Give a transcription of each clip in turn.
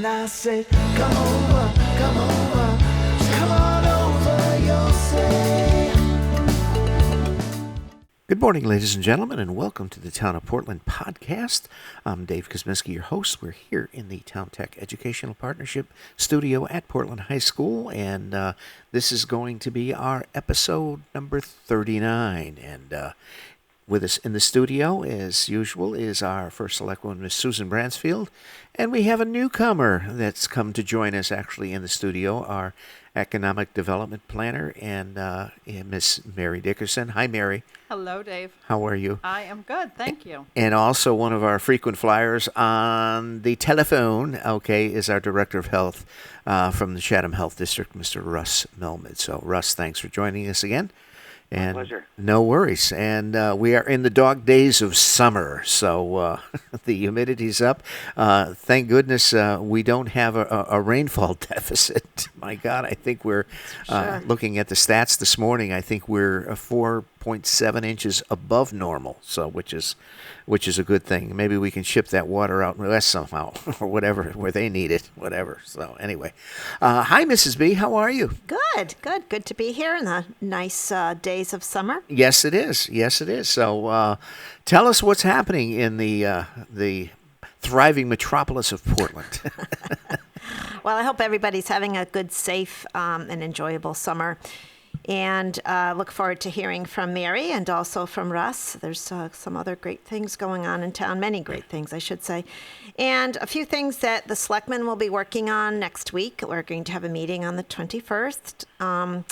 And I said, come over, come on over, you'll say. Good morning, ladies and gentlemen, and welcome to the Town of Portland podcast. I'm Dave Kosminski, your host. We're here in the Town Tech Educational Partnership studio at Portland High School, and this is going to be our episode number 39. And with us in the studio, as usual, is our first selectwoman, Miss Susan Bransfield, and we have a newcomer that's come to join us actually in the studio, our economic development planner, and Miss Mary Dickerson. Hi, Mary. Hello, Dave. How are you? I am good, thank you. And also one of our frequent flyers on the telephone, okay, is our Director of Health from the Chatham Health District, Mr. Russ Melmid. So, Russ, thanks for joining us again. And my pleasure. No worries. And we are in the dog days of summer, so the humidity's up. Thank goodness we don't have a rainfall deficit. My God, I think we're looking at the stats this morning. I think we're 4.7 inches above normal, so which is a good thing. Maybe we can ship that water out west somehow, or whatever, where they need it, whatever. So anyway, hi, Mrs. B. How are you? Good to be here in the nice days of summer. Yes, it is. Yes, it is. So tell us what's happening in the thriving metropolis of Portland. Well, I hope everybody's having a good, safe, and enjoyable summer. And look forward to hearing from Mary and also from Russ. There's some other great things going on in town, many great things, I should say. And a few things that the selectmen will be working on next week. We're going to have a meeting on the 21st.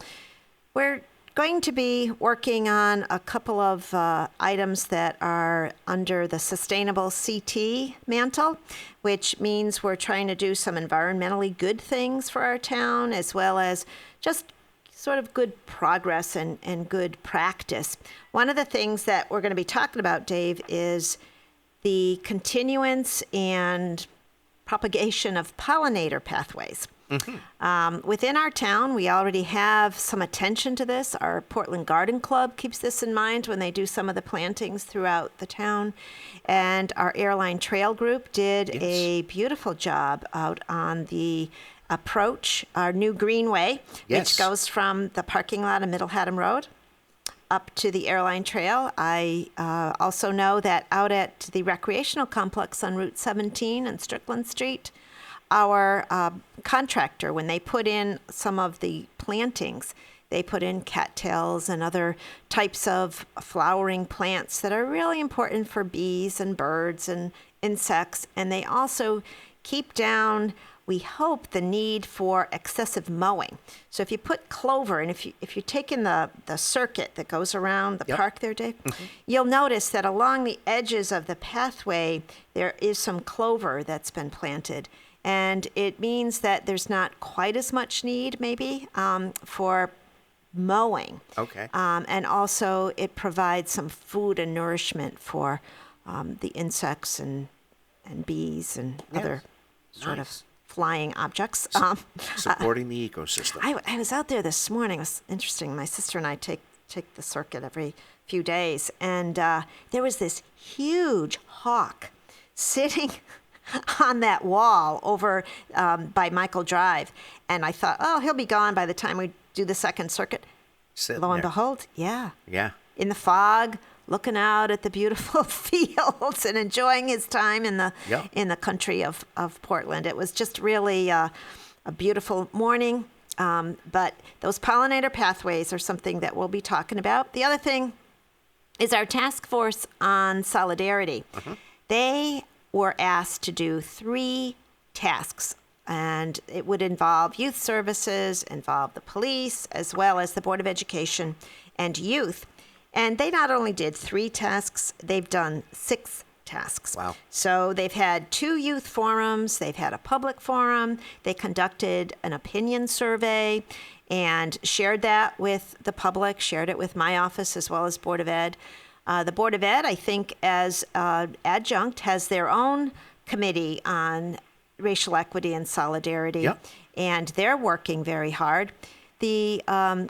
We're going to be working on a couple of items that are under the Sustainable CT mantle, which means we're trying to do some environmentally good things for our town, as well as just sort of good progress and good practice. One of the things that we're going to be talking about, Dave, is the continuance and propagation of pollinator pathways. Mm-hmm. Within our town, we already have some attention to this. Our Portland Garden Club keeps this in mind when they do some of the plantings throughout the town. And our Airline Trail Group did a beautiful job out on the approach, our new greenway, which goes from the parking lot of Middle Haddam Road up to the Airline Trail. I also know that out at the recreational complex on Route 17 and Strickland Street, our contractor, when they put in some of the plantings, they put in cattails and other types of flowering plants that are really important for bees and birds and insects. And they also keep down, we hope, the need for excessive mowing. So if you put clover, and if you're taking the circuit that goes around the park there, Dave, you'll notice that along the edges of the pathway, there is some clover that's been planted. And it means that there's not quite as much need, maybe, for mowing. Okay. And also, it provides some food and nourishment for the insects and bees and other sort of flying objects. Supporting the ecosystem. I was out there this morning. It was interesting. My sister and I take the circuit every few days. And there was this huge hawk sitting on that wall over by Michael Drive. And I thought, oh, he'll be gone by the time we do the second circuit. Lo and behold, yeah. In the fog, looking out at the beautiful fields and enjoying his time in the country of Portland. It was just really a beautiful morning. But those pollinator pathways are something that we'll be talking about. The other thing is our task force on solidarity. They were asked to do 3 tasks, and it would involve youth services, involve the police, as well as the Board of Education and youth. And they not only did 3 tasks, they've done 6 tasks. Wow. So they've had 2 youth forums, they've had a public forum, they conducted an opinion survey and shared that with the public, shared it with my office as well as Board of Ed. The Board of Ed, I think, as adjunct, has their own committee on racial equity and solidarity, and they're working very hard. The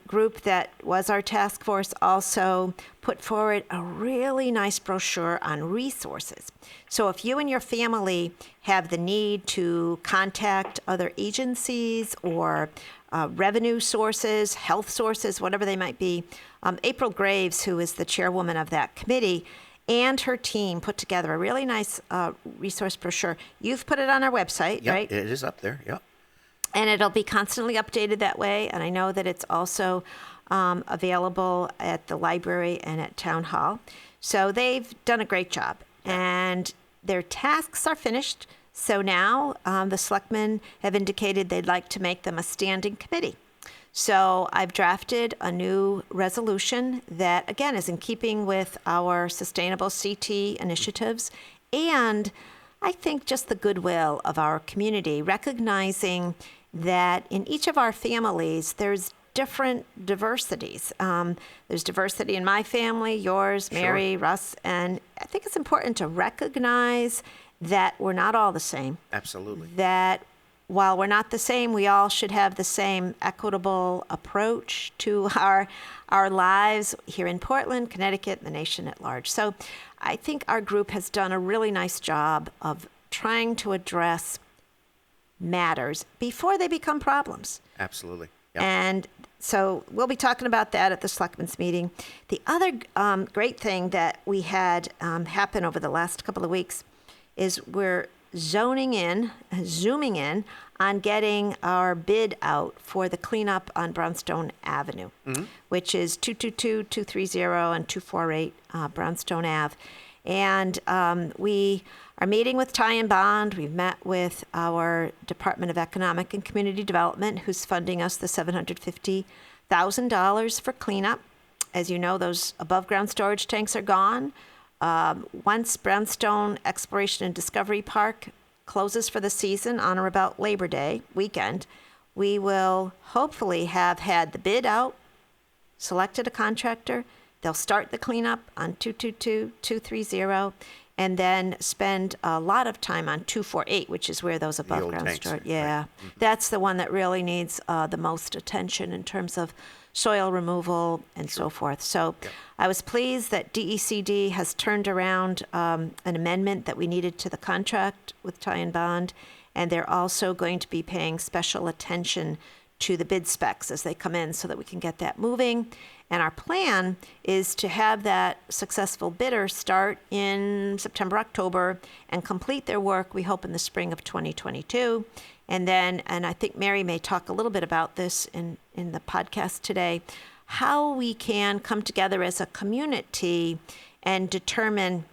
group that was our task force also put forward a really nice brochure on resources. So if you and your family have the need to contact other agencies or revenue sources, health sources, whatever they might be, April Graves, who is the chairwoman of that committee, and her team put together a really nice resource brochure. You've put it on our website, Yep, right? it is up there. Yep. And it'll be constantly updated that way. And I know that it's also available at the library and at Town Hall. So they've done a great job. And their tasks are finished. So now the selectmen have indicated they'd like to make them a standing committee. So I've drafted a new resolution that, again, is in keeping with our sustainable CT initiatives and I think just the goodwill of our community, recognizing that in each of our families, there's different diversities. There's diversity in my family, yours, Mary, Russ, and I think it's important to recognize that we're not all the same. Absolutely. That while we're not the same, we all should have the same equitable approach to our lives here in Portland, Connecticut, and the nation at large. So I think our group has done a really nice job of trying to address matters before they become problems. Absolutely. Yep. And so we'll be talking about that at the Selectmen's meeting. The other great thing that we had happen over the last couple of weeks is we're zooming in on getting our bid out for the cleanup on Brownstone Avenue, which is 222, 230, and 248 Brownstone Ave. And we are meeting with Ty and Bond. We've met with our Department of Economic and Community Development, who's funding us the $750,000 for cleanup. As you know, those above-ground storage tanks are gone. Once Brownstone Exploration and Discovery Park closes for the season on or about Labor Day weekend, we will hopefully have had the bid out, selected a contractor. They'll start the cleanup on 222, 230, and then spend a lot of time on 248, which is where those above ground tanks, storage. right. Yeah, that's the one that really needs the most attention in terms of soil removal and so forth. So I was pleased that DECD has turned around an amendment that we needed to the contract with Ty and Bond, and they're also going to be paying special attention to the bid specs as they come in so that we can get that moving. And our plan is to have that successful bidder start in September, October, and complete their work, we hope, in the spring of 2022. And then, and I think Mary may talk a little bit about this in the podcast today, how we can come together as a community and determine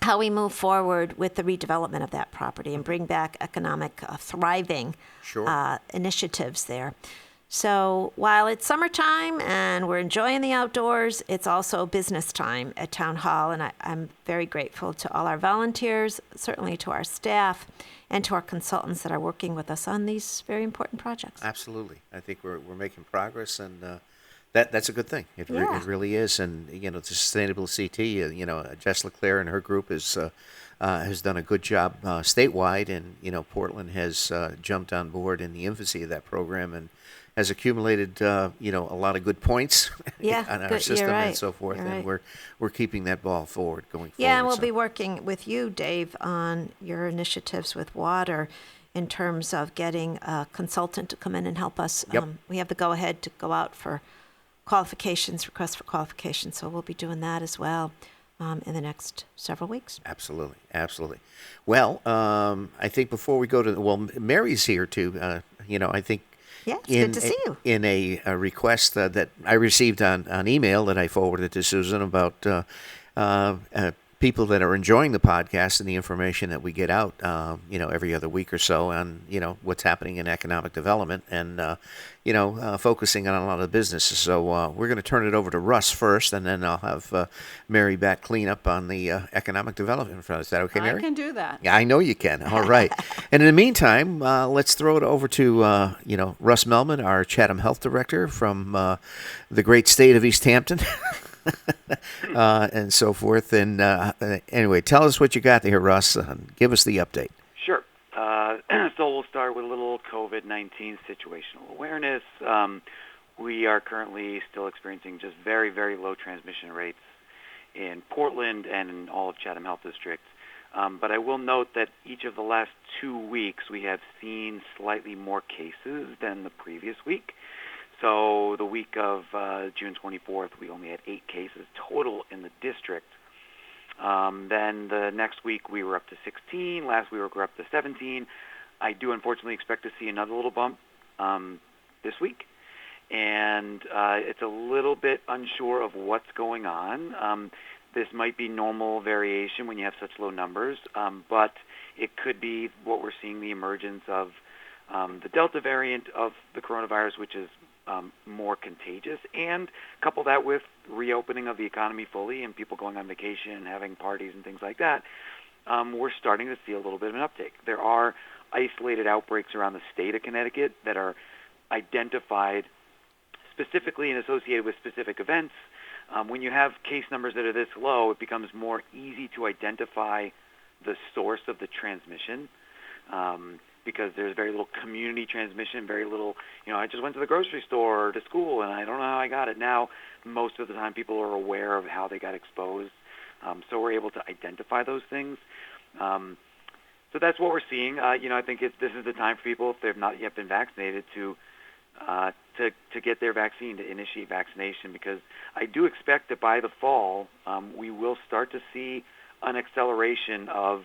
how we move forward with the redevelopment of that property and bring back economic thriving initiatives there. So while it's summertime and we're enjoying the outdoors, it's also business time at Town Hall. And I'm very grateful to all our volunteers, certainly to our staff, and to our consultants that are working with us on these very important projects. Absolutely. I think we're making progress, and that's a good thing. It really is. And, you know, the Sustainable CT, Jess LeClaire and her group has done a good job statewide, and, you know, Portland has jumped on board in the infancy of that program and has accumulated, a lot of good points on our system and so forth. And we're keeping that ball going forward. Yeah, and we'll be working with you, Dave, on your initiatives with water in terms of getting a consultant to come in and help us. Yep. We have the go-ahead to go out for requests for qualifications, so we'll be doing that as well in the next several weeks. Absolutely. Well, I think before we go to, Mary's here too. I think. Yeah, it's good to see you. In a request that I received on email that I forwarded to Susan about people that are enjoying the podcast and the information that we get out, every other week or so on, what's happening in economic development and, focusing on a lot of businesses. So we're going to turn it over to Russ first, and then I'll have Mary back clean up on the economic development front. Is that okay, Mary? I can do that. Yeah, I know you can. All right. And in the meantime, let's throw it over to, Russ Melman, our Chatham Health Director from the great state of East Hampton. And so forth. And anyway, tell us what you got there, Russ. Give us the update. Sure. So we'll start with a little COVID-19 situational awareness. We are currently still experiencing just very, very low transmission rates in Portland and in all of Chatham Health District. But I will note that each of the last 2 weeks we have seen slightly more cases than the previous week. So the week of June 24th, we only had 8 cases total in the district. Then the next week we were up to 16. Last week we were up to 17. I do unfortunately expect to see another little bump this week. And it's a little bit unsure of what's going on. This might be normal variation when you have such low numbers, but it could be what we're seeing, the emergence of the Delta variant of the coronavirus, which is more contagious, and couple that with reopening of the economy fully and people going on vacation and having parties and things like that, we're starting to see a little bit of an uptick. There are isolated outbreaks around the state of Connecticut that are identified specifically and associated with specific events. When you have case numbers that are this low, it becomes more easy to identify the source of the transmission. Because there's very little community transmission, very little, I just went to the grocery store or to school and I don't know how I got it. Now, most of the time people are aware of how they got exposed, so we're able to identify those things. So that's what we're seeing. I think this is the time for people, if they've not yet been vaccinated, to get their vaccine, to initiate vaccination, because I do expect that by the fall we will start to see an acceleration of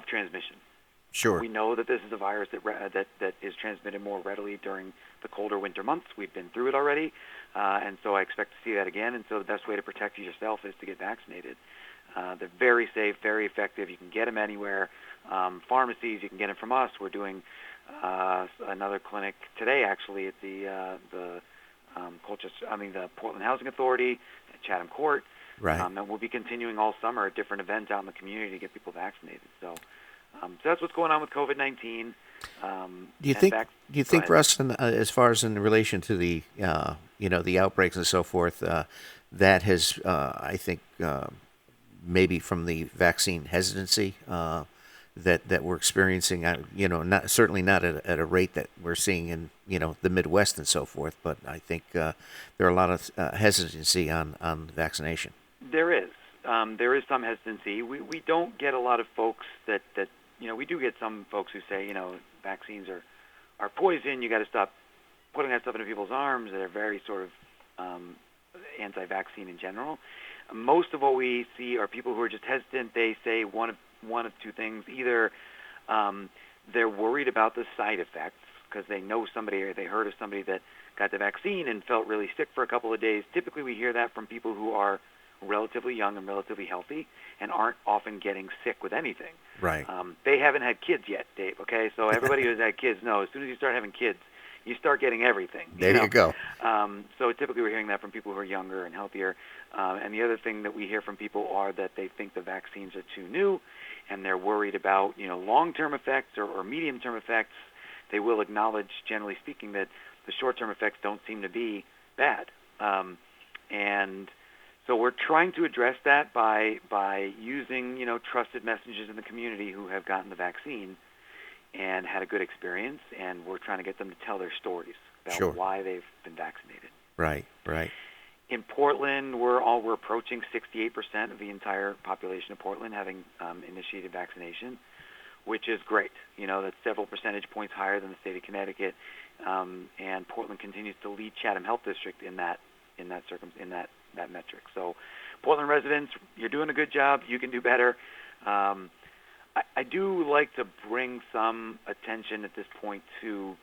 transmission. Sure. We know that this is a virus that is transmitted more readily during the colder winter months. We've been through it already, and so I expect to see that again. And so the best way to protect yourself is to get vaccinated. They're very safe, very effective. You can get them anywhere. Pharmacies, you can get them from us. We're doing another clinic today, actually, at the Portland Housing Authority at Chatham Court. Right. And we'll be continuing all summer at different events out in the community to get people vaccinated. So that's what's going on with COVID-19. Do you think, Russ, as far as in relation to the the outbreaks and so forth, that has I think maybe from the vaccine hesitancy that we're experiencing, certainly not at a rate that we're seeing in the Midwest and so forth, but I think there are a lot of hesitancy on vaccination. There is some hesitancy. We don't get a lot of folks that we do get some folks who say, vaccines are poison. You got to stop putting that stuff into people's arms. They're very sort of anti-vaccine in general. Most of what we see are people who are just hesitant. They say one of two things. Either they're worried about the side effects because they know somebody or they heard of somebody that got the vaccine and felt really sick for a couple of days. Typically we hear that from people who are relatively young and relatively healthy and aren't often getting sick with anything. Right. They haven't had kids yet, Dave, okay? So everybody who's had kids knows as soon as you start having kids, you start getting everything. There you go. So typically we're hearing that from people who are younger and healthier. And the other thing that we hear from people are that they think the vaccines are too new and they're worried about, long-term effects or medium-term effects. They will acknowledge, generally speaking, that the short-term effects don't seem to be bad. And so we're trying to address that by using, trusted messengers in the community who have gotten the vaccine and had a good experience, and we're trying to get them to tell their stories about why they've been vaccinated. Right. In Portland, we're approaching 68% of the entire population of Portland having initiated vaccination, which is great. That's several percentage points higher than the state of Connecticut, and Portland continues to lead Chatham Health District in that metric. So, Portland residents, you're doing a good job. You can do better. I do like to bring some attention at this point to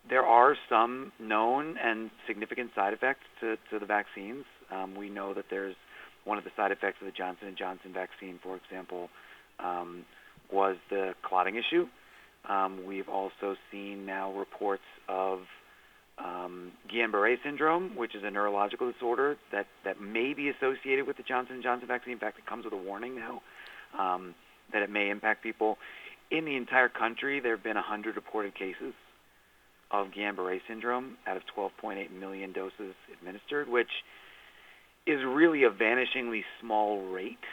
there are some known and significant side effects to the vaccines. We know that there's one of the side effects of the Johnson & Johnson vaccine, for example, was the clotting issue. We've also seen now reports of Guillain-Barré syndrome, which is a neurological disorder that may be associated with the Johnson & Johnson vaccine. In fact, it comes with a warning now that it may impact people. In the entire country, there have been 100 reported cases of Guillain-Barré syndrome out of 12.8 million doses administered, which is really a vanishingly small rate.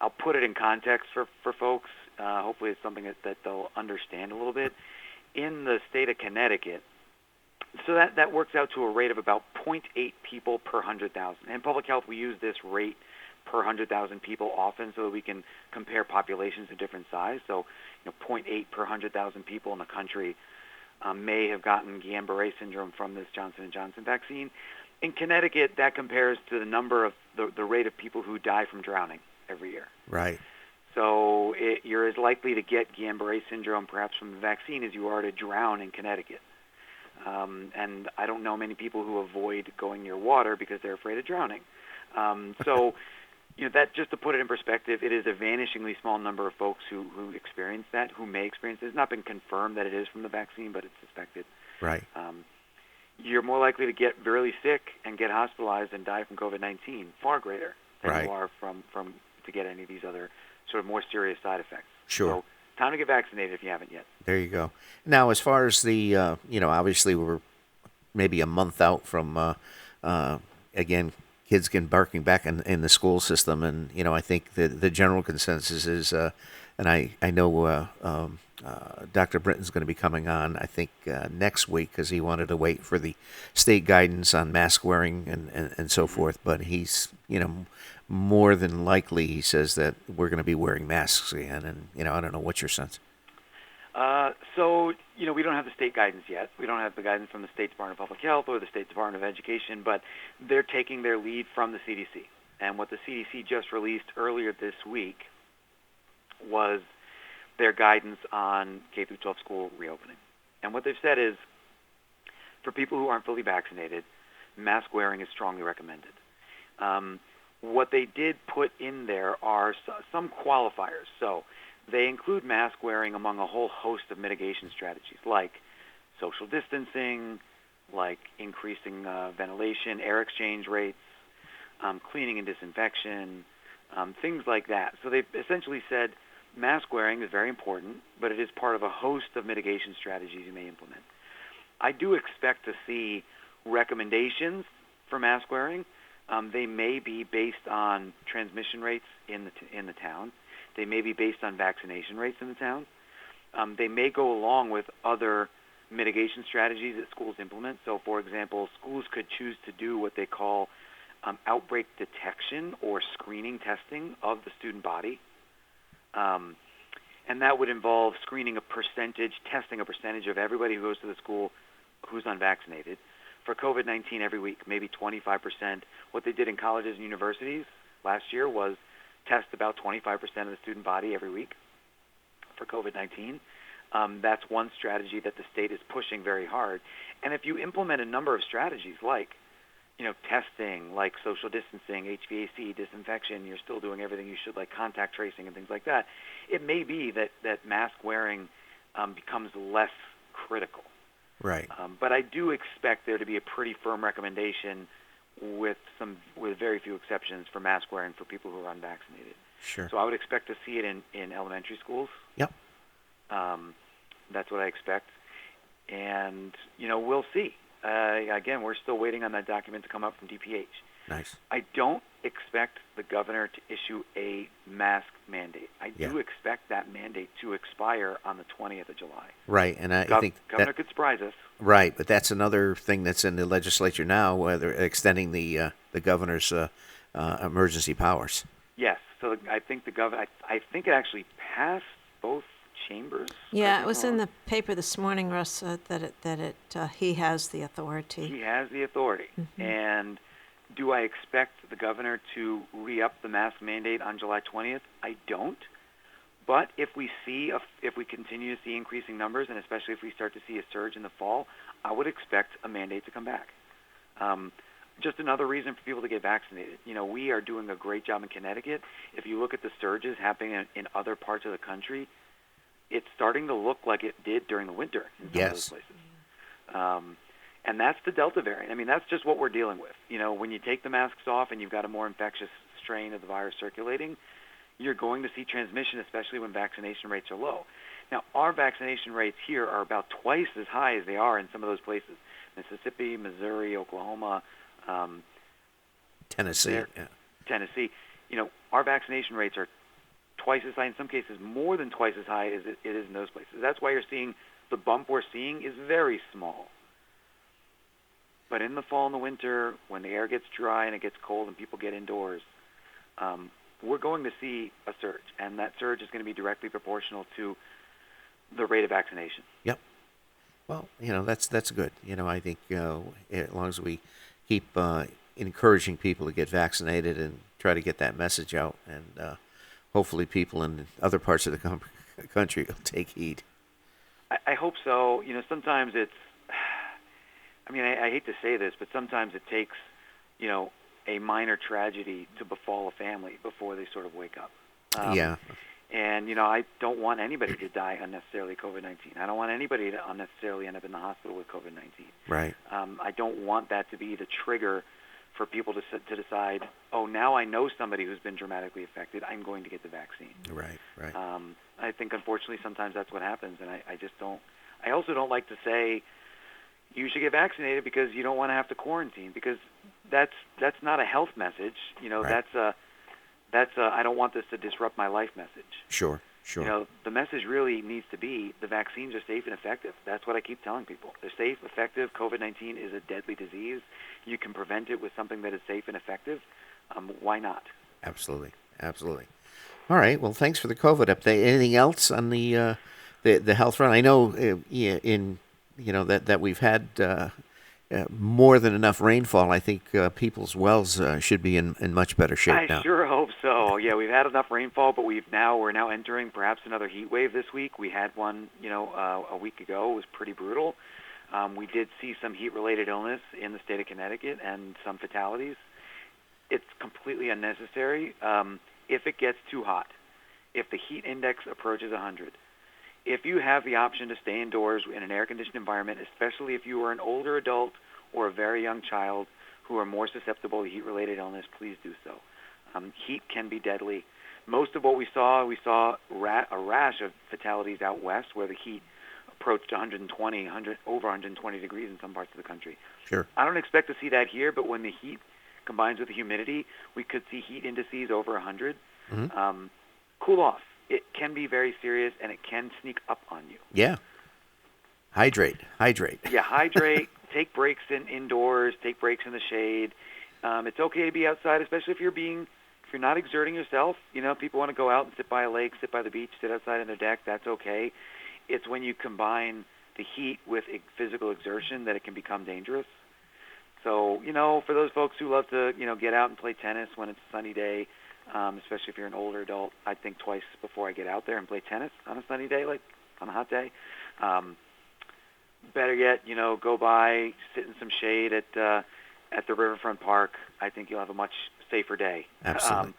I'll put it in context for folks. Hopefully it's something that they'll understand a little bit. In the state of Connecticut, so that works out to a rate of about 0.8 people per 100,000. In public health, we use this rate per 100,000 people often so that we can compare populations of different size. So, 0.8 per 100,000 people in the country may have gotten Guillain-Barré syndrome from this Johnson & Johnson vaccine. In Connecticut, that compares to the number of the rate of people who die from drowning every year. Right. So you're as likely to get Guillain-Barré syndrome perhaps from the vaccine as you are to drown in Connecticut. And I don't know many people who avoid going near water because they're afraid of drowning. So, that just to put it in perspective, it is a vanishingly small number of folks who experience that, who may experience it. It's not been confirmed that it is from the vaccine, but it's suspected. Right. You're more likely to get really sick and get hospitalized and die from COVID-19, far greater than Right. you are from to get any of these other sort of more serious side effects. Sure. So time to get vaccinated if you haven't yet. There you go. Now, as far as the, obviously we're maybe a month out from, again, kids embarking back in the school system. And, I think the general consensus is, and I know Dr. Britton's going to be coming on, I think, next week because he wanted to wait for the state guidance on mask wearing and so forth. But he's, more than likely, he says that we're going to be wearing masks again. And, I don't know. What's your sense? So, we don't have the state guidance yet. We don't have the guidance from the State Department of Public Health or the State Department of Education, but they're taking their lead from the CDC. And what the CDC just released earlier this week was their guidance on K-12 school reopening. And what they've said is, for people who aren't fully vaccinated, mask wearing is strongly recommended. What they did put in there are some qualifiers. So they include mask wearing among a whole host of mitigation strategies, like social distancing, like increasing ventilation, air exchange rates, cleaning and disinfection, things like that. So they've essentially said mask wearing is very important, but it is part of a host of mitigation strategies you may implement. I do expect to see recommendations for mask wearing. They may be based on transmission rates in the town. They may be based on vaccination rates in the town. They may go along with other mitigation strategies that schools implement. So, for example, schools could choose to do what they call outbreak detection or screening testing of the student body. And that would involve testing a percentage of everybody who goes to the school who's unvaccinated. For COVID-19 every week, maybe 25%. What they did in colleges and universities last year was test about 25% of the student body every week for COVID-19. That's one strategy that the state is pushing very hard. And if you implement a number of strategies like, testing, like social distancing, HVAC, disinfection, you're still doing everything you should, like contact tracing and things like that, it may be that mask wearing becomes less critical. Right. But I do expect there to be a pretty firm recommendation with very few exceptions for mask wearing for people who are unvaccinated. Sure. So I would expect to see it in elementary schools. Yep. That's what I expect. And, we'll see. Again, we're still waiting on that document to come up from DPH. Nice. I don't expect the governor to issue a mask mandate. I do expect that mandate to expire on the 20th of July. Right, and I think governor could surprise us. Right, but that's another thing that's in the legislature now, where they're extending the governor's emergency powers. Yes, so I think the governor. I think it actually passed both chambers. Yeah, it was in the paper this morning, Russ, that he has the authority. He has the authority, and do I expect the governor to re-up the mask mandate on July 20th? I don't. But if we continue to see increasing numbers, and especially if we start to see a surge in the fall, I would expect a mandate to come back. Just another reason for people to get vaccinated. We are doing a great job in Connecticut. If you look at the surges happening in other parts of the country, it's starting to look like it did during the winter in some of those places. And that's the Delta variant. I mean, that's just what we're dealing with. When you take the masks off and you've got a more infectious strain of the virus circulating, you're going to see transmission, especially when vaccination rates are low. Now, our vaccination rates here are about twice as high as they are in some of those places. Mississippi, Missouri, Oklahoma, Tennessee. Tennessee. Our vaccination rates are twice as high, in some cases more than twice as high as it is in those places. That's why you're seeing the bump we're seeing is very small. But in the fall and the winter, when the air gets dry and it gets cold and people get indoors, we're going to see a surge, and that surge is going to be directly proportional to the rate of vaccination. Yep. Well, that's good. I think as long as we keep encouraging people to get vaccinated and try to get that message out, and hopefully people in other parts of the country will take heed. I hope so. Sometimes it's, I hate to say this, but sometimes it takes, a minor tragedy to befall a family before they sort of wake up. Yeah. And, I don't want anybody to die unnecessarily COVID-19. I don't want anybody to unnecessarily end up in the hospital with COVID-19. Right. I don't want that to be the trigger for people to decide, oh, now I know somebody who's been dramatically affected, I'm going to get the vaccine. Right. I think, unfortunately, sometimes that's what happens, and I just don't. I also don't like to say you should get vaccinated because you don't want to have to quarantine, because that's not a health message. Right. That's a I don't want this to disrupt my life message. Sure. The message really needs to be the vaccines are safe and effective. That's what I keep telling people. They're safe, effective. COVID-19 is a deadly disease. You can prevent it with something that is safe and effective. Why not? Absolutely. All right. Well, thanks for the COVID update. Anything else on the health front? I know that we've had more than enough rainfall. I think people's wells should be in much better shape now. I sure hope so. Yeah, we've had enough rainfall, but we're now entering perhaps another heat wave this week. We had one, a week ago. It was pretty brutal. We did see some heat-related illness in the state of Connecticut and some fatalities. It's completely unnecessary. If it gets too hot, if the heat index approaches 100, if you have the option to stay indoors in an air-conditioned environment, especially if you are an older adult or a very young child who are more susceptible to heat-related illness, please do so. Heat can be deadly. Most of what we saw a rash of fatalities out west where the heat approached over 120 degrees in some parts of the country. Sure. I don't expect to see that here, but when the heat combines with the humidity, we could see heat indices over 100. Mm-hmm. Cool off. It can be very serious, and it can sneak up on you. Yeah. Hydrate. Yeah, hydrate. Take breaks indoors. Take breaks in the shade. It's okay to be outside, especially if you're not exerting yourself. People want to go out and sit by a lake, sit by the beach, sit outside on their deck. That's okay. It's when you combine the heat with physical exertion that it can become dangerous. So, for those folks who love to, get out and play tennis when it's a sunny day, especially if you're an older adult, I'd think twice before I get out there and play tennis on a sunny day, like on a hot day. Better yet, go by, sit in some shade at the Riverfront Park. I think you'll have a much safer day. Absolutely.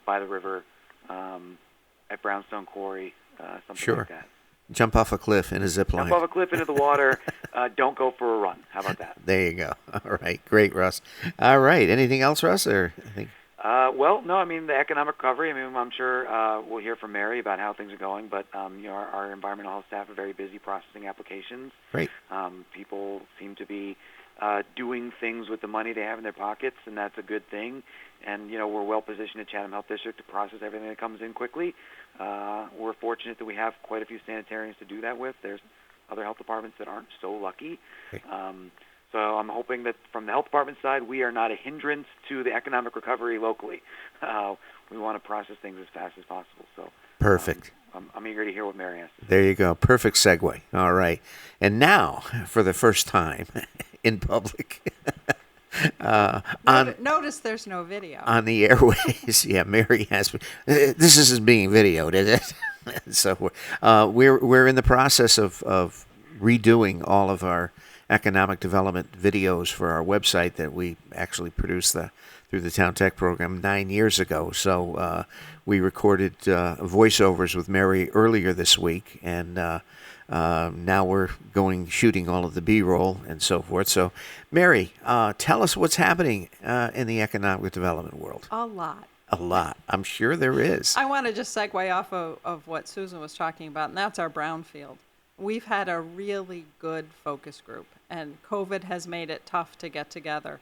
By the river, at Brownstone Quarry, something Sure. like that. Jump off a cliff in a zip line. Jump off a cliff into the water. Don't go for a run. How about that? There you go. All right. Great, Russ. All right. Anything else, Russ? Or I think. Well, no, the economic recovery, I'm sure we'll hear from Mary about how things are going, but our environmental health staff are very busy processing applications. Great. People seem to be doing things with the money they have in their pockets, and that's a good thing. And, we're well positioned at Chatham Health District to process everything that comes in quickly. We're fortunate that we have quite a few sanitarians to do that with. There's other health departments that aren't so lucky. Okay. So I'm hoping that from the health department side, we are not a hindrance to the economic recovery locally. We want to process things as fast as possible. So Perfect. I'm eager to hear what Mary has to say. There you go. Perfect segue. All right. And now, for the first time in public, Notice there's no video. on the airways, yeah, Mary has. This is being videoed, is it? So we're in the process of redoing all of our economic development videos for our website that we actually produced through the Town Tech program 9 years ago. So we recorded voiceovers with Mary earlier this week, and now we're shooting all of the B-roll and so forth. So, Mary, tell us what's happening in the economic development world. A lot. A lot. I'm sure there is. I want to just segue off of what Susan was talking about, and that's our brownfield. We've had a really good focus group, and COVID has made it tough to get together.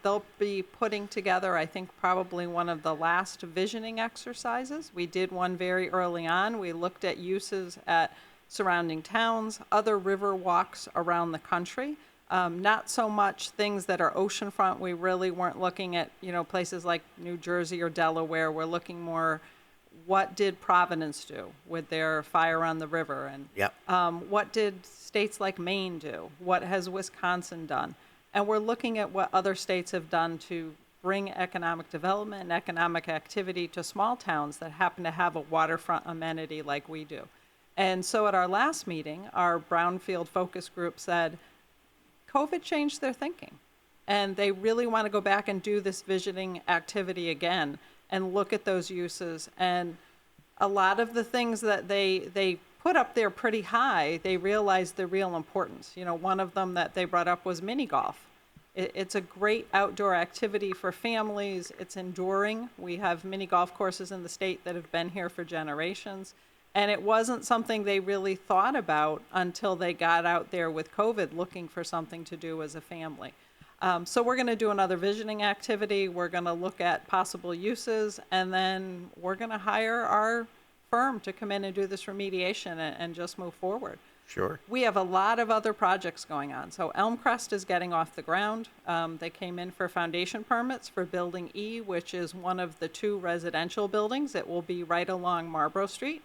They'll be putting together, I think, probably one of the last visioning exercises. We did one very early on. We looked at uses at surrounding towns, other river walks around the country. Not so much things that are oceanfront. We really weren't looking at, places like New Jersey or Delaware. We're looking more, what did Providence do with their fire on the river? And Yep. what did states like Maine do? What has Wisconsin done? And we're looking at what other states have done to bring economic development and economic activity to small towns that happen to have a waterfront amenity like we do. And so at our last meeting, our Brownfield focus group said, COVID changed their thinking. And they really want to go back and do this visioning activity again and look at those uses. And a lot of the things that they put up there pretty high, they realized the real importance. One of them that they brought up was mini golf. It's a great outdoor activity for families. It's enduring. We have mini golf courses in the state that have been here for generations. And it wasn't something they really thought about until they got out there with COVID looking for something to do as a family. So we're going to do another visioning activity. We're going to look at possible uses, and then we're going to hire our firm to come in and do this remediation and just move forward. Sure. We have a lot of other projects going on. So Elmcrest is getting off the ground. They came in for foundation permits for Building E, which is one of the 2 residential buildings. It will be right along Marlborough Street.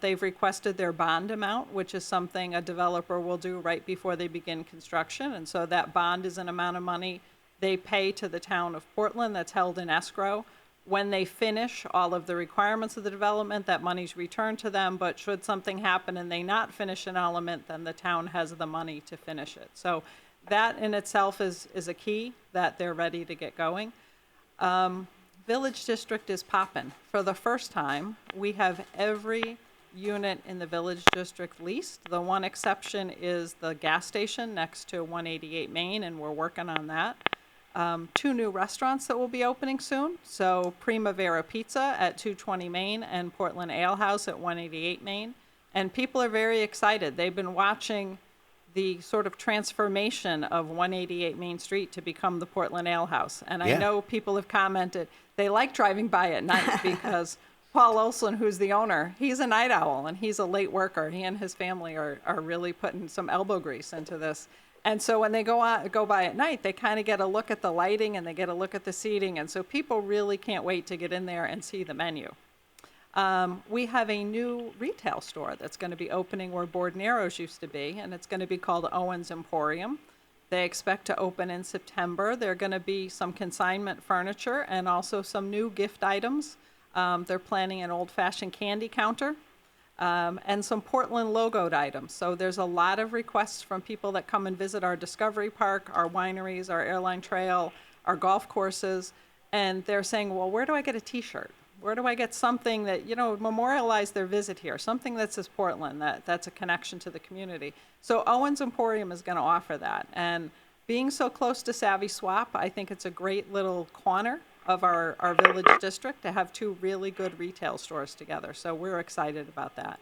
They've requested their bond amount, which is something a developer will do right before they begin construction. And so that bond is an amount of money they pay to the town of Portland that's held in escrow. When they finish all of the requirements of the development, that money's returned to them. But should something happen and they not finish an element, then the town has the money to finish it. So that in itself is a key that they're ready to get going. Village District is popping. For the first time, we have every unit in the Village District leased. The one exception is the gas station next to 188 Main, and we're working on that. 2 new restaurants that will be opening soon. So Primavera Pizza at 220 Main and Portland Ale House at 188 Main. And people are very excited. They've been watching the sort of transformation of 188 Main Street to become the Portland Ale House. And I Yeah. know people have commented they like driving by at night because Paul Olson, who's the owner, he's a night owl and he's a late worker. He and his family are really putting some elbow grease into this. And so when they go by at night, they kind of get a look at the lighting and they get a look at the seating. And so people really can't wait to get in there and see the menu. We have a new retail store that's going to be opening where Board Narrows used to be, and it's going to be called Owen's Emporium. They expect to open in September. There are going to be some consignment furniture and also some new gift items. They're planning an old-fashioned candy counter and some Portland logoed items. So there's a lot of requests from people that come and visit our Discovery Park, our wineries, our airline trail, our golf courses, and they're saying, well, where do I get a T-shirt? Where do I get something that, memorialize their visit here, something that says Portland, that's a connection to the community. So Owen's Emporium is going to offer that. And being so close to Savvy Swap, I think it's a great little corner of our village district to have 2 really good retail stores together. So we're excited about that.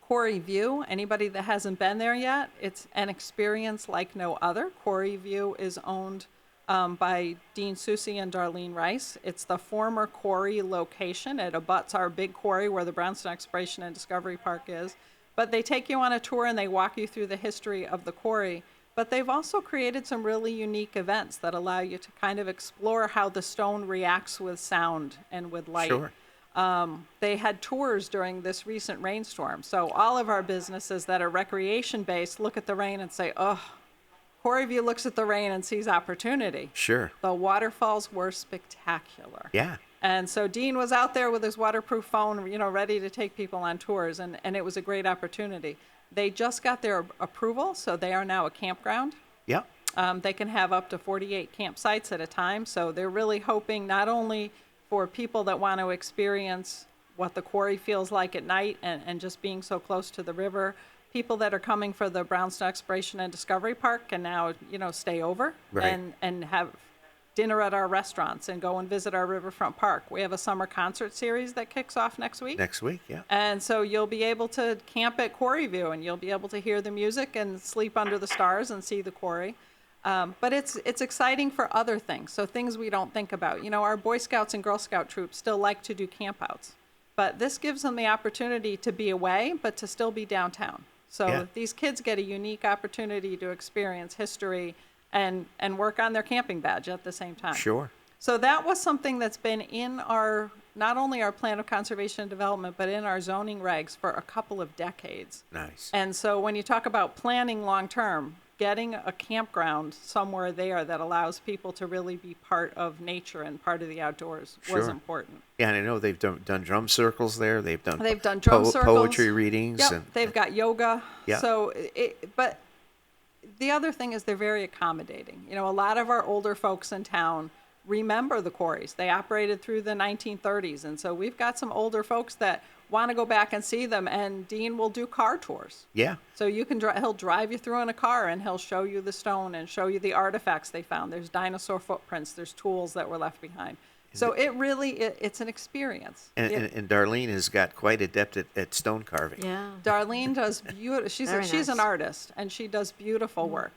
Quarry View, anybody that hasn't been there yet, it's an experience like no other. Quarry View is owned by Dean Susi and Darlene Rice. It's the former quarry location. It abuts our big quarry where the Brownstone Exploration and Discovery Park is. But they take you on a tour and they walk you through the history of the quarry. But they've also created some really unique events that allow you to kind of explore how the stone reacts with sound and with light. Sure. They had tours during this recent rainstorm. So all of our businesses that are recreation-based look at the rain and say, oh, Quarry View looks at the rain and sees opportunity. Sure. The waterfalls were spectacular. Yeah. And so Dean was out there with his waterproof phone, ready to take people on tours, and it was a great opportunity. They just got their approval, so they are now a campground. Yeah. They can have up to 48 campsites at a time, so they're really hoping not only for people that want to experience what the quarry feels like at night and just being so close to the river, people that are coming for the Brownstone Exploration and Discovery Park can now, stay over Right. and have dinner at our restaurants and go and visit our riverfront park. We have a summer concert series that kicks off next week. Next week, yeah. And so you'll be able to camp at Quarry View and you'll be able to hear the music and sleep under the stars and see the quarry. But it's exciting for other things, so things we don't think about. You know, our Boy Scouts and Girl Scout troops still like to do campouts, but this gives them the opportunity to be away, but to still be downtown. So Yeah. these kids get a unique opportunity to experience history and work on their camping badge at the same time. Sure. So that was something that's been in our, not only our plan of conservation and development, but in our zoning regs for a couple of decades. Nice. And so when you talk about planning long-term, getting a campground somewhere there that allows people to really be part of nature and part of the outdoors was Sure. important. Yeah, and I know they've done drum circles there. They've done Drum circles. poetry readings. Yep, And they've got yoga. Yeah. So, but the other thing is they're very accommodating. You know, a lot of our older folks in town remember the quarries. They operated through the 1930s, and so we've got some older folks that want to go back and see them, and Dean will do car tours. yeah, So you can he'll drive you through in a car, and he'll show you the stone and show you the artifacts they found. There's dinosaur footprints. There's tools that were left behind. So it really it's an experience. and Darlene has got quite adept at stone carving. Yeah. Darlene does beautiful. She's Very she's an nice. artist, and she does beautiful work.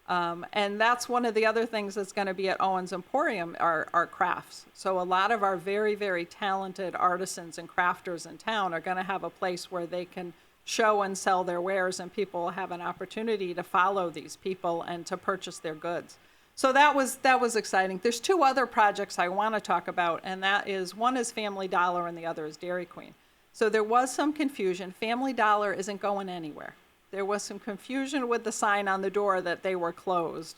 And that's one of the other things that's going to be at Owens Emporium are crafts. So a lot of our very, very talented artisans and crafters in town are going to have a place where they can show and sell their wares, and people have an opportunity to follow these people and to purchase their goods. So that was exciting. There's two other projects I want to talk about, and that is, one is Family Dollar and the other is Dairy Queen. So there was some confusion. Family Dollar isn't going anywhere. There was some confusion with the sign on the door that they were closed.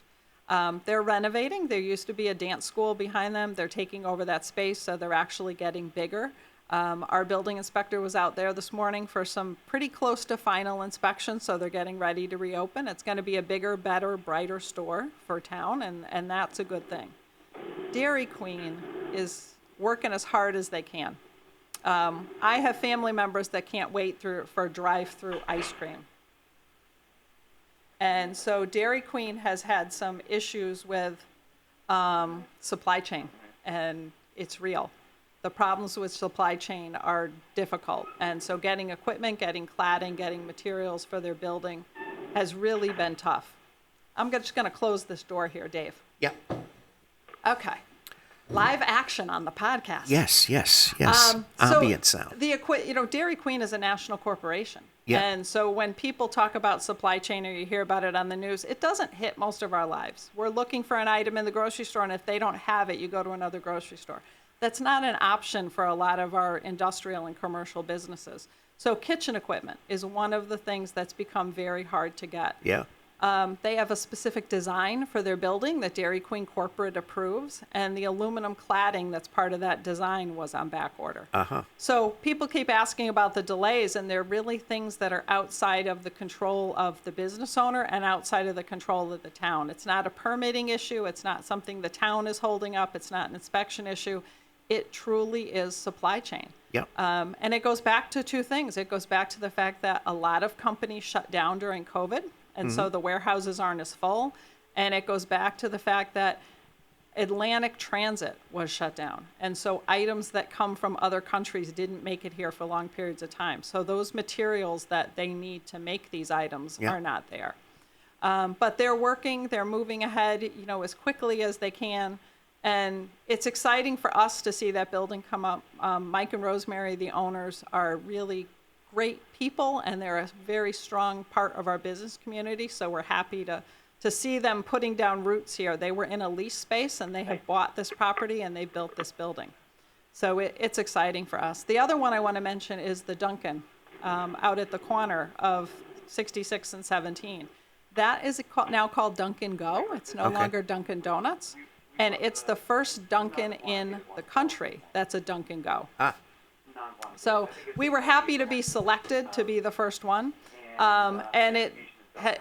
They're renovating. There used to be a dance school behind them. They're taking over that space, so they're actually getting bigger. Our building inspector was out there this morning for some pretty close to final inspection, so they're getting ready to reopen. It's going to be a bigger, better, brighter store for town, and that's a good thing. Dairy Queen is working as hard as they can. I have family members that can't wait for drive-through ice cream. And so Dairy Queen has had some issues with supply chain, and it's real. The problems with supply chain are difficult. And so getting equipment, getting cladding, getting materials for their building has really been tough. I'm just going to close this door here, Dave. Yeah. Okay. Live action on the podcast. Yes. So Ambient sound. Dairy Queen is a national corporation. Yeah. And so when people talk about supply chain or you hear about it on the news, it doesn't hit most of our lives. We're looking for an item in the grocery store, and if they don't have it, you go to another grocery store. That's not an option for a lot of our industrial and commercial businesses. So kitchen equipment is one of the things that's become very hard to get. Yeah. They have a specific design for their building that Dairy Queen corporate approves, and the aluminum cladding that's part of that design was on back order. Uh-huh. So people keep asking about the delays, and they're really things that are outside of the control of the business owner and outside of the control of the town. It's not a permitting issue. It's not something the town is holding up. It's not an inspection issue. It truly is supply chain. Yep. And it goes back to two things. It goes back to the fact that a lot of companies shut down during COVID, and so the warehouses aren't as full. And it goes back to the fact that Atlantic Transit was shut down. And so items that come from other countries didn't make it here for long periods of time. So those materials that they need to make these items Yeah. are not there. But they're working, they're moving ahead, as quickly as they can. And it's exciting for us to see that building come up. Mike and Rosemary, the owners, are really great people, and they're a very strong part of our business community. So we're happy to see them putting down roots here. They were in a lease space, and they have bought this property, and they built this building. So it's exciting for us. The other one I want to mention is the Dunkin' out at the corner of 66 and 17. That is now called Dunkin' Go. It's no Okay. longer Dunkin' Donuts. And it's the first Dunkin' in the country that's a Dunkin' Go. Ah. So we were happy to be selected to be the first one. And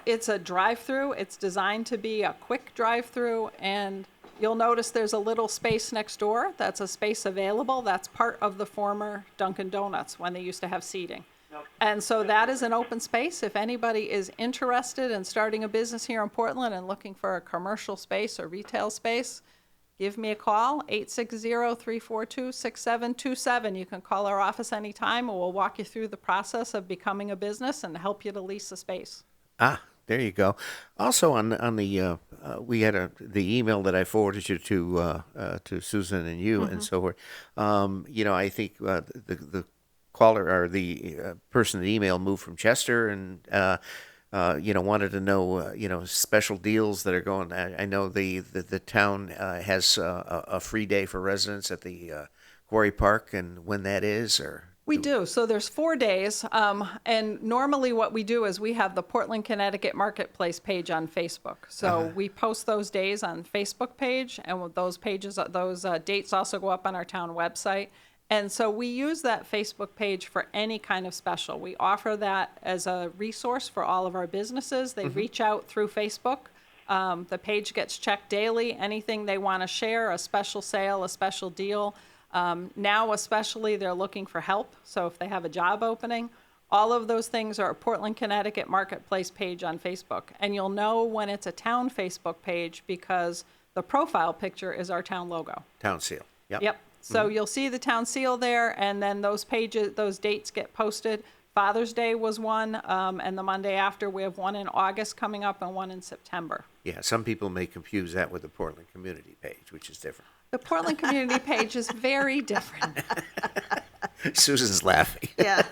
it's a drive-through. It's designed to be a quick drive-through. And you'll notice there's a little space next door. That's a space available. That's part of the former Dunkin' Donuts when they used to have seating. And so that is an open space. If anybody is interested in starting a business here in Portland and looking for a commercial space or retail space, give me a call, 860-342-6727. You can call our office anytime, and we'll walk you through the process of becoming a business and help you to lease a space. Ah, There you go. Also on the we had the email that I forwarded you to Susan and you and so forth. I think the caller or the person that emailed moved from Chester and wanted to know special deals that are going. I know the town has a free day for residents at the Quarry Park, and when that is, or We do. So there's 4 days. And normally what we do is we have the Portland, Connecticut Marketplace page on Facebook. So we post those days on Facebook page, and with those pages, those dates also go up on our town website. And so we use that Facebook page for any kind of special. We offer that as a resource for all of our businesses. They reach out through Facebook. The page gets checked daily. Anything they want to share, a special sale, a special deal. Now especially they're looking for help. So if they have a job opening, all of those things are a Portland, Connecticut Marketplace page on Facebook. And you'll know when it's a town Facebook page because the profile picture is our town logo. town seal. Yep. Yep. So you'll see the town seal there, and then those pages, those dates get posted. Father's Day was one, and the Monday after we have one in August coming up and one in September. Yeah, some people may confuse that with the Portland Community page, which is different. The Portland Community page is very different. Susan's laughing. Yeah.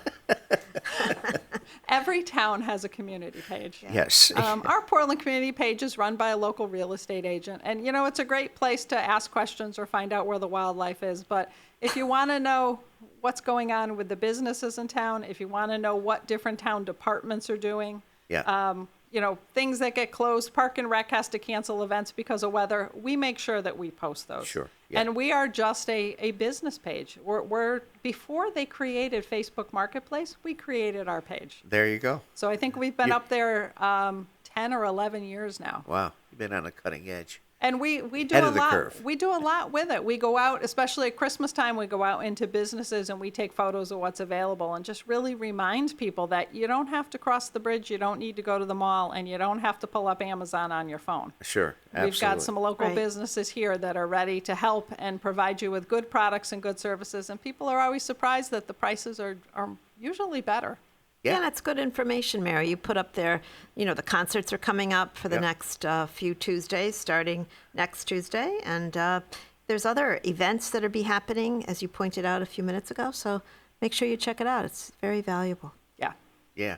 Every town has a community page. Yes. Our Portland Community page is run by a local real estate agent. And, it's a great place to ask questions or find out where the wildlife is. But if you want to know what's going on with the businesses in town, if you want to know what different town departments are doing, Yeah. Things that get closed, Park and Rec has to cancel events because of weather, we make sure that we post those. Sure, yeah. And we are just a business page. We're before they created Facebook Marketplace, we created our page. There you go. So I think we've been up there 10 or 11 years now. Wow. You've been on the cutting edge. And we do Ahead a of the lot. curve. We do a lot with it. We go out, especially at Christmas time, we go out into businesses and we take photos of what's available and just really remind people that you don't have to cross the bridge, you don't need to go to the mall, and you don't have to pull up Amazon on your phone. Sure. Absolutely. We've got some local Right. businesses here that are ready to help and provide you with good products and good services. And people are always surprised that the prices are usually better. Yeah, that's good information, Mary. You put up there, the concerts are coming up for the Yep. next few Tuesdays, starting next Tuesday. And there's other events that are be happening, as you pointed out a few minutes ago. So make sure you check it out. It's very valuable. Yeah. Yeah.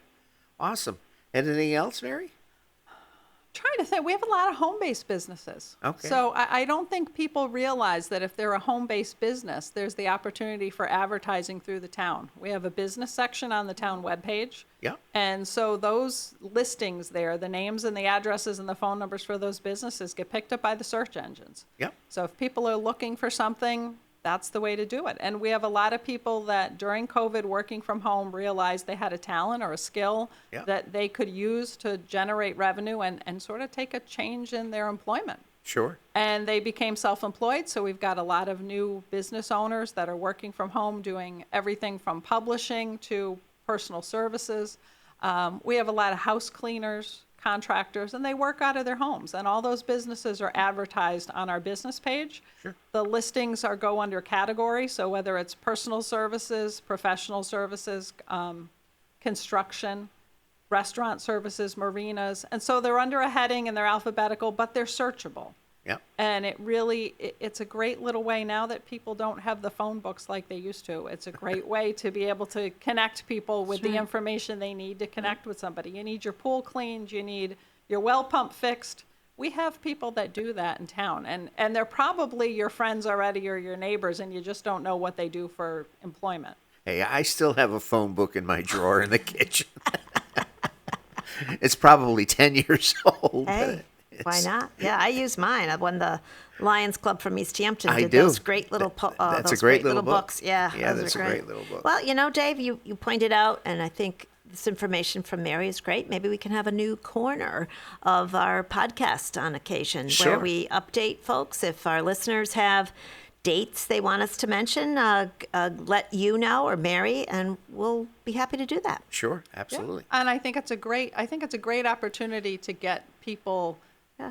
Awesome. Anything else, Mary? Trying to think, we have a lot of home-based businesses. Okay. So I don't think people realize that if they're a home-based business, there's the opportunity for advertising through the town. We have a business section on the town webpage. Yeah. And so those listings there, the names and the addresses and the phone numbers for those businesses get picked up by the search engines. Yep. So if people are looking for something, that's the way to do it. And we have a lot of people that during COVID working from home realized they had a talent or a skill Yeah. that they could use to generate revenue and sort of take a change in their employment. Sure. And they became self-employed, so we've got a lot of new business owners that are working from home doing everything from publishing to personal services. We have a lot of house cleaners, contractors, and they work out of their homes. And all those businesses are advertised on our business page. Sure. The listings go under category, so whether it's personal services, professional services, construction, restaurant services, marinas. And so they're under a heading and they're alphabetical, but they're searchable. Yep. And it's a great little way now that people don't have the phone books like they used to. It's a great way to be able to connect people with the information they need to connect with somebody. You need your pool cleaned, you need your well pump fixed. We have people that do that in town, and they're probably your friends already or your neighbors, and you just don't know what they do for employment. Hey, I still have a phone book in my drawer in the kitchen. It's probably 10 years old. but Hey, why it's- not? Yeah, I use mine. When the Lions Club from East Hampton I did do. those great little That's a those great little book. books. Yeah, Yeah, those that's are a great. great little book. Well, Dave, you pointed out, and I think this information from Mary is great. Maybe we can have a new corner of our podcast on occasion Sure. where we update folks. If our listeners have dates they want us to mention, let you know or Mary, and we'll be happy to do that. Sure, absolutely. And I think it's a great opportunity to get people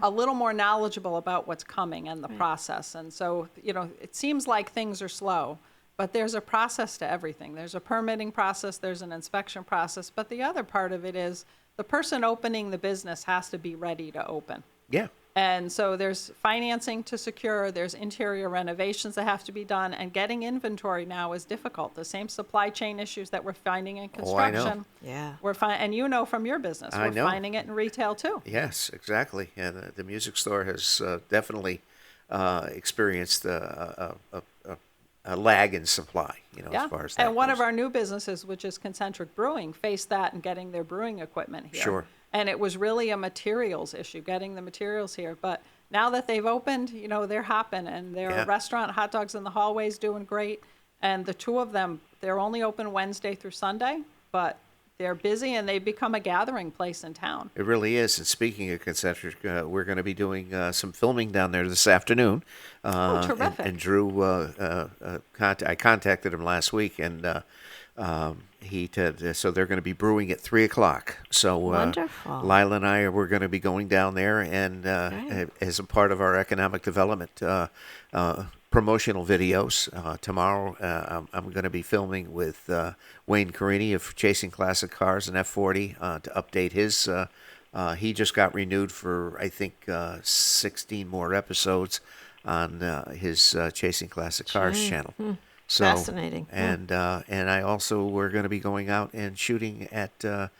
a little more knowledgeable about what's coming and the process. And so, it seems like things are slow, but there's a process to everything. There's a permitting process, there's an inspection process, but the other part of it is the person opening the business has to be ready to open. Yeah. And so there's financing to secure, there's interior renovations that have to be done, and getting inventory now is difficult. The same supply chain issues that we're finding in Oh, I know. construction. Yeah. And you know from your business, I we're know. finding it in retail too. Yes, exactly. And the music store has definitely experienced a lag in supply, as far as that And one of goes. our new businesses, which is Concentric Brewing, faced that in getting their brewing equipment here. Sure. And it was really a materials issue, getting the materials here. But now that they've opened, they're hopping, and their Yeah. restaurant, Hot Dogs in the Hallway, is doing great. And the two of them, they're only open Wednesday through Sunday, but they're busy, and they've become a gathering place in town. It really is. And speaking of Concentric, we're going to be doing some filming down there this afternoon. Terrific. And Drew, I contacted him last week, and he said, so they're going to be brewing at 3:00. So Wonderful. Lila and I, we're going to be going down there, and Great. as a part of our economic development promotional videos. Tomorrow, I'm going to be filming with Wayne Carini of Chasing Classic Cars and F40 to update his. He just got renewed for, I think, 16 more episodes on his Chasing Classic Cars channel. So, Fascinating. And I also, we're going to be going out and shooting at the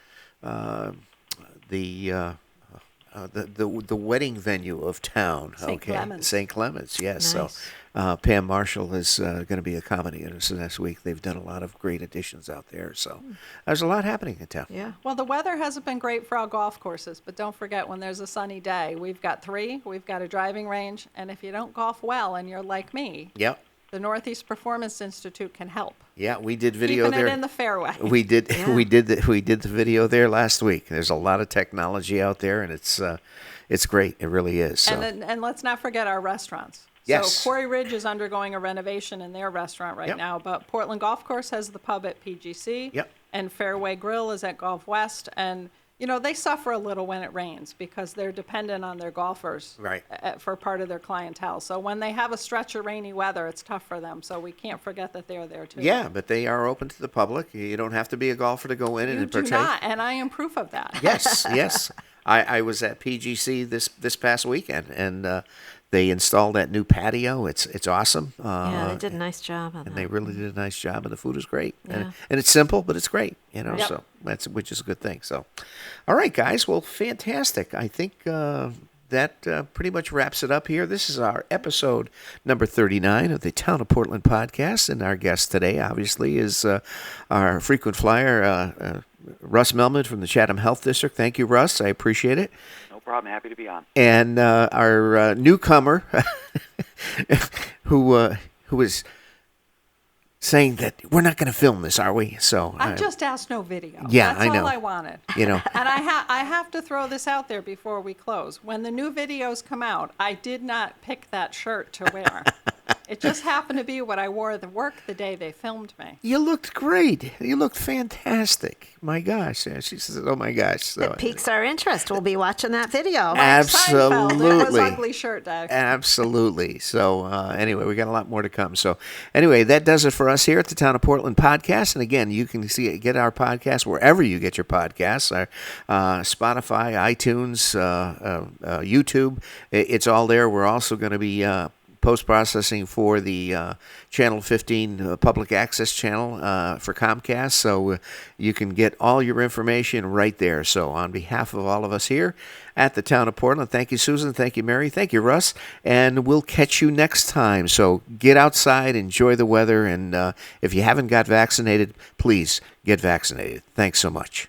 wedding venue of town. St. Clements. St. Clements, yes. Nice. So Pam Marshall is going to be accompanying us next week. They've done a lot of great additions out there. So there's a lot happening in town. Yeah. Well, the weather hasn't been great for our golf courses, but don't forget, when there's a sunny day, we've got 3, we've got a driving range, and if you don't golf well and you're like me, Yep. the Northeast Performance Institute can help. Yeah, we did video Keeping there. it in the fairway. We did. Yeah. We did the video there last week. There's a lot of technology out there, and it's great. It really is. So. And let's not forget our restaurants. Yes. So Quarry Ridge is undergoing a renovation in their restaurant right Yep. now, but Portland Golf Course has the pub at PGC. Yep. And Fairway Grill is at Golf West. And, they suffer a little when it rains because they're dependent on their golfers Right. for part of their clientele. So when they have a stretch of rainy weather, it's tough for them. So we can't forget that they're there too. Yeah, but they are open to the public. You don't have to be a golfer to go in You and do partake. not, and I am proof of that. Yes, yes. I was at PGC this past weekend, and they installed that new patio. It's awesome. Yeah, they did a nice job on and that. they really did a nice job, and the food is great. Yeah. And it's simple, but it's great. Yep. So which is a good thing. So, all right, guys. Well, fantastic. I think that pretty much wraps it up here. This is our episode number 39 of the Town of Portland podcast, and our guest today, obviously, is our frequent flyer, Russ Melman from the Chatham Health District. Thank you, Russ. I appreciate it. No problem. Happy to be on. And our newcomer, who is saying that we're not going to film this, are we? So I just asked no video. Yeah, That's I know. all I wanted. you know, And I have to throw this out there before we close. When the new videos come out, I did not pick that shirt to wear. It just happened to be what I wore to work the day they filmed me. you looked great. You looked fantastic. My gosh. Yeah, she says, "Oh my gosh." So, It piques our interest. We'll be watching that video. Seinfeld, it was Absolutely. ugly shirt day. Absolutely. So anyway, we got a lot more to come. So anyway, that does it for us here at the Town of Portland podcast. And again, you can get our podcast wherever you get your podcasts, our Spotify, iTunes, YouTube. It's all there. We're also going to be post-processing for the Channel 15 public access channel for Comcast, so you can get all your information right there. So on behalf of all of us here at the Town of Portland, thank you, Susan, thank you, Mary, thank you, Russ, and we'll catch you next time. So get outside, enjoy the weather, and if you haven't got vaccinated, please get vaccinated. Thanks so much.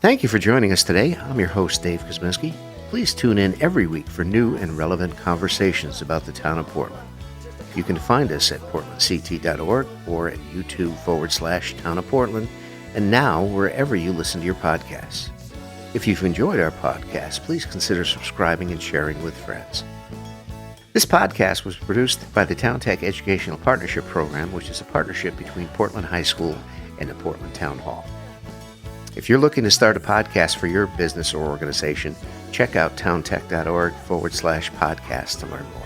Thank you for joining us today. I'm your host, Dave Kosminski. Please tune in every week for new and relevant conversations about the Town of Portland. You can find us at portlandct.org or at YouTube/Town of Portland, and now wherever you listen to your podcasts. If you've enjoyed our podcast, please consider subscribing and sharing with friends. This podcast was produced by the Town Tech Educational Partnership Program, which is a partnership between Portland High School and the Portland Town Hall. If you're looking to start a podcast for your business or organization, check out towntech.org/podcast to learn more.